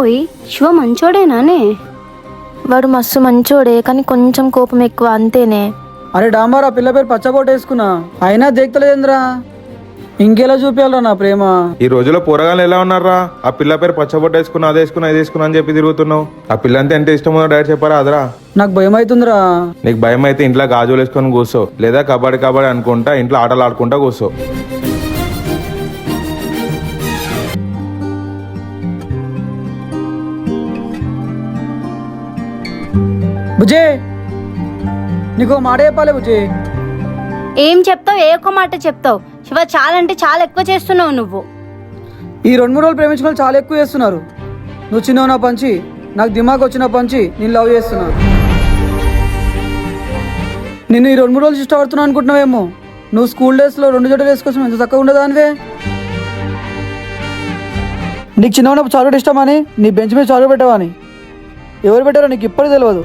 ఓయ్ శివ మంచోడేనానే? వాడు మస్తు మంచోడే, కానీ కొంచెం కోపం ఎక్కువ అంతేనే. అరే డాంబార్, ఆ పిల్ల పేరు పచ్చబోట వేసుకున్నా, అయినా దేక్తలేదేంద్రా. ఇంకెలా చూపించాలరా నా ప్రేమ? ఈ రోజులో పోరగాళ్ళు ఎలా ఉన్నారా? ఆ పిల్ల పేరు పచ్చబొట్టు వేసుకున్నా, అది వేసుకున్నా, ఇది వేసుకున్నా అని చెప్పి తిరుగుతున్నావు. ఆ పిల్ల అంతా ఎంత ఇష్టమో డైరెక్ట్ చెప్పారా అదరా? నాకు భయం అవుతుందిరా. నీకు భయం అయితే ఇంట్లో గాజులు వేసుకొని కూర్చో, లేదా కబడ్డీ అనుకుంటా ఇంట్లో ఆటలు ఆడుకుంటా కూర్చో. బుజ్జే, నీకు మాట చెప్పాలి బుజ్జే. ఏం చెప్తావు? ఏ ఒక్క మాట చెప్తావు? శివ చాలా అంటే చాలా ఎక్కువ చేస్తున్నావు నువ్వు. ఈ 2-3 రోజులు ప్రేమించుకొని చాలా ఎక్కువ చేస్తున్నారు. నువ్వు చిన్నవు నా పంచి, నాకు దిమాగ్ వచ్చిన పంచి నేను లవ్ చేస్తున్నా. నిన్ను ఈ 2-3 రోజులు ఇష్టపడుతున్నా అనుకుంటున్నావేమో. నువ్వు స్కూల్ డేస్లో 2 జతలు వేసుకోవచ్చు, ఎంత చక్కగా ఉండదు అనివే. నీకు చిన్న ఉన్నప్పుడు చాక్లెట్ ఇష్టమని నీ బెంచ్ మీద చాక్లెట్ పెట్టావని ఎవరు పెట్టారో నీకు ఇప్పటికీ తెలియదు.